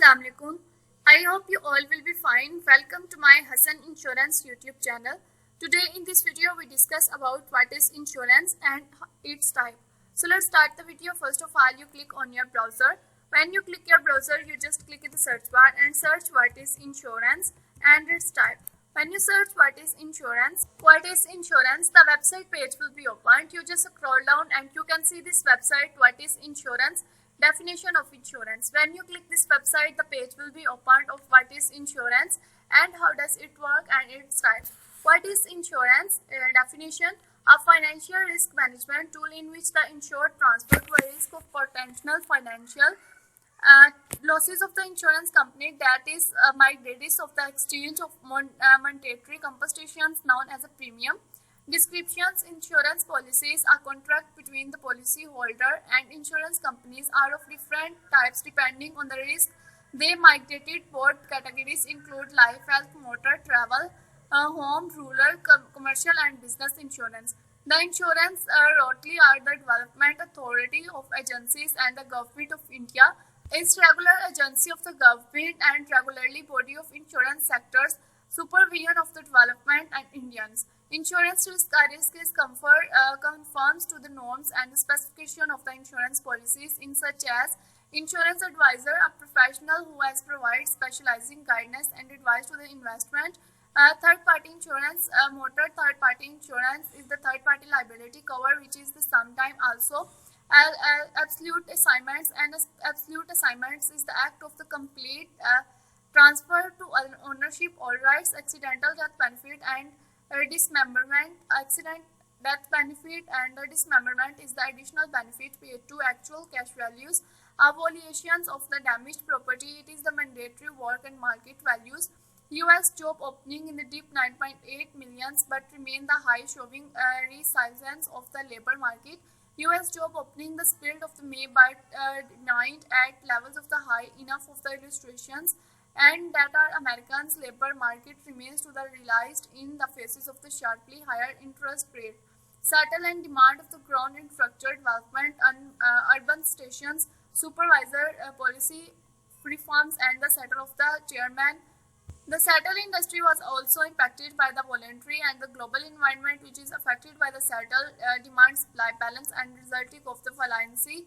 Assalamu alaikum. I hope you all will be fine. Welcome to my Hassan Insurance YouTube channel. Today in this video we discuss about what is insurance and its type. So let's start the video. First of all, you click on your browser. When you click your browser, you just click in the search bar and search what is insurance and its type. When you search what is insurance, the website page will be opened. You just scroll down and you can see this website, what is insurance, definition of insurance. When you click this website, the page will be opened of what is insurance and how does it work and its type. What is insurance? Definition: a financial risk management tool in which the insured transfer to a risk of potential financial losses of the insurance company, that is migrations of the exchange of monetary compensations known as a premium. Descriptions: insurance policies, a contract between the policy holder and insurance companies, are of different types depending on the risk they migrated. Both categories include life, health, motor, travel, home, rural, commercial and business insurance. The insurance authority are the development authority of agencies and the government of India is regular agency of the government and regularly body of insurance sectors, supervision of the development and Indians. Insurance risk is conforms to the norms and the specification of the insurance policies in such as insurance advisor, a professional who has provided specializing guidance and advice to the investment. Third-party insurance, motor third-party insurance is the third-party liability cover, which is the sometime also absolute assignments, and absolute assignments is the act of the complete transfer to ownership all rights. Accidental death benefit and dismemberment. Accident death benefit and dismemberment is the additional benefit paid to actual cash values. Valuations of the damaged property, it is the mandatory work and market values. US job opening in the dip 9.8 millions but remain the high, showing resilience of the labor market. US job opening, the spirit of the May but denied at levels of the high enough of the illustrations and that our Americans labor market remains to the realized in the faces of the sharply higher interest rate. Settle and demand of the ground infrastructure development and urban stations, supervisor policy reforms and the settle of the chairman. The saddle industry was also impacted by the voluntary and the global environment, which is affected by the saddle demand-supply balance and resulting of the volatility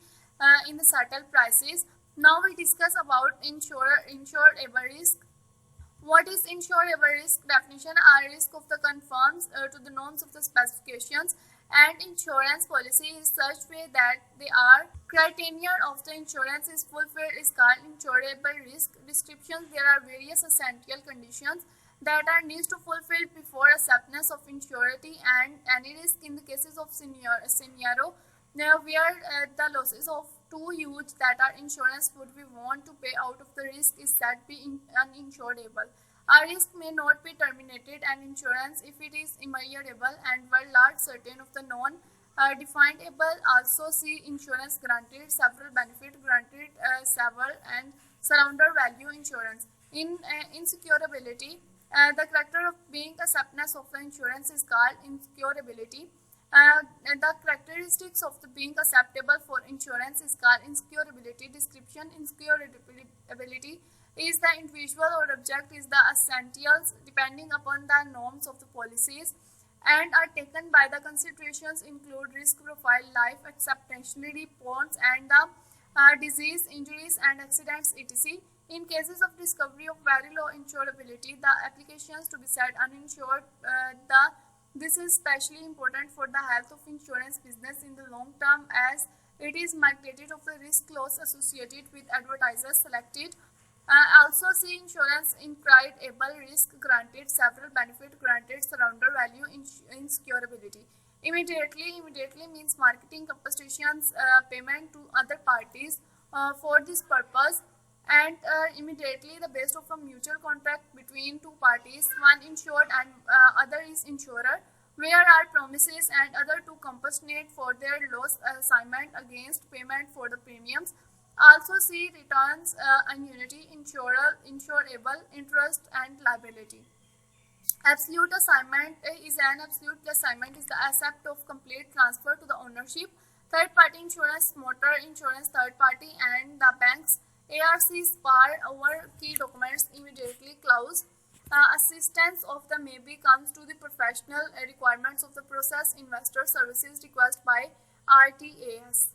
in the saddle prices. Now we discuss about insurable risk. What is insurable risk? Definition: a risk of the conforms to the norms of the specifications and insurance policy in such way that they are criteria of the insurance is fulfilled is called insurable risk. Descriptions: there are various essential conditions that are needs to fulfill before acceptance of insurance and any risk in the cases of scenario where the losses of too huge that our insurance would be want to pay out of the risk is said to be uninsurable. A risk may not be terminated and insurance if it is immutable and while large certain of the non-definable. Also see insurance granted, several benefit granted, several and surrender value insurance. In insecurability, the character of being acceptance of the insurance is called insecurability. The characteristics of the being acceptable for insurance is called insecurability. Description: insecurability is the individual or object is the essentials depending upon the norms of the policies and are taken by the considerations include risk profile, life expectancy, bonds and the disease, injuries and accidents, etc. In cases of discovery of very low insurability, the applications to be said uninsured. This is especially important for the health of insurance business in the long term as it is migrated of the risk loss associated with advertisers selected. Also see insurance incurable risk granted, several benefit granted, surrender value, insecurability. Immediately means marketing compensations, payment to other parties for this purpose, and immediately the base of a mutual contract between two parties, one insured and other is insurer, where are promises and other to compensate for their loss assignment against payment for the premiums. Also see returns, annuity, insurable, interest and liability. Absolute assignment is the accept of complete transfer to the ownership. Third party insurance, motor insurance, third party and the banks ARC's par over key documents immediately clause. Assistance of the maybe comes to the professional requirements of the process investor services request by RTAS.